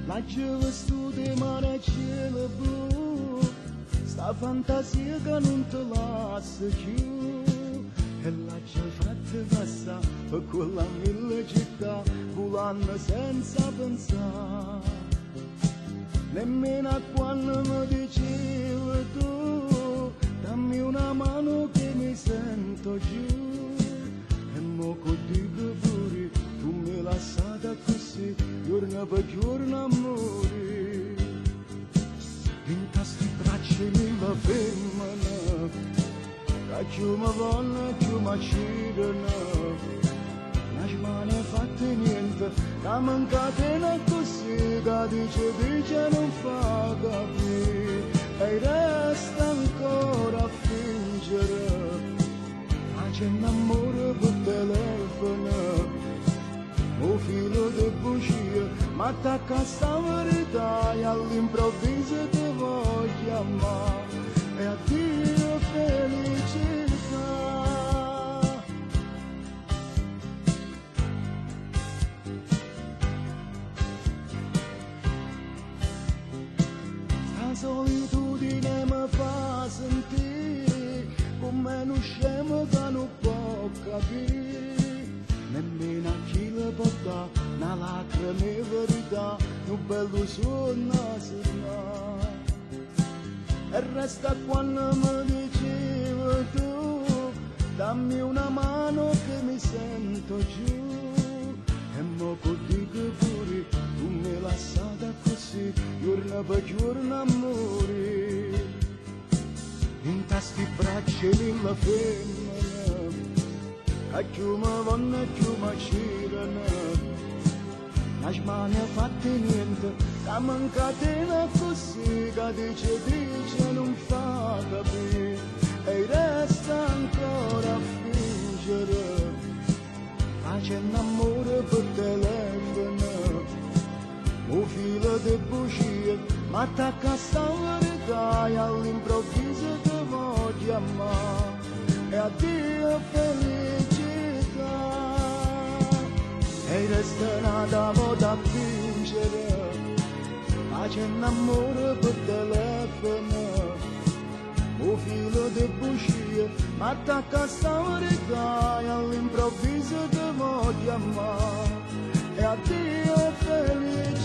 Laggio studio mare cielo blu, sta fantasia che non te lascia più. E laggio fatta passare per quella mille città, volando senza pensare. Nemmeno a quando mi dicevi tu, dammi una mano che mi sento giù. E mo che dico pure, tu mi lasciata così, giorno per giorno amore. In tasti braccia mi fermano, che più mi vanno, più mi accidano. Ma ne fatte niente, la mancatena così, che dice non fa capire, e resta ancora a fingere, ma c'è un amore per telefono, un filo di bugie, ma attacca a sta verità, e all'improvviso ti voglio chiamare, e addio felicità. La solitudine mi fa sentire come un scemo che non può capire, nemmeno a chi le può dare una lacrima di verità, un bello suono a serrare. E resta quando mi dicevi tu, dammi una mano che mi sento giù. E mo che dico pure, tu mi lasciata così, giorno per giorno amore. In tasti braccia la femmina, che più mi vanno più mi girano. Ma ne fatte niente, la mancatena così, che dice non fa capire, e resta ancora a fingere. Ma c'è un amore per telefono, un filo di bugie, ma attacca a sta verità, e all'improvviso ti voglio chiamare, e addio felicità. E resta nada da fingere, ma c'è un amore per telefono, un filo di bugie, ma attacca a sta verità, e all'improvviso ti voglio chiamare, e addio felicità.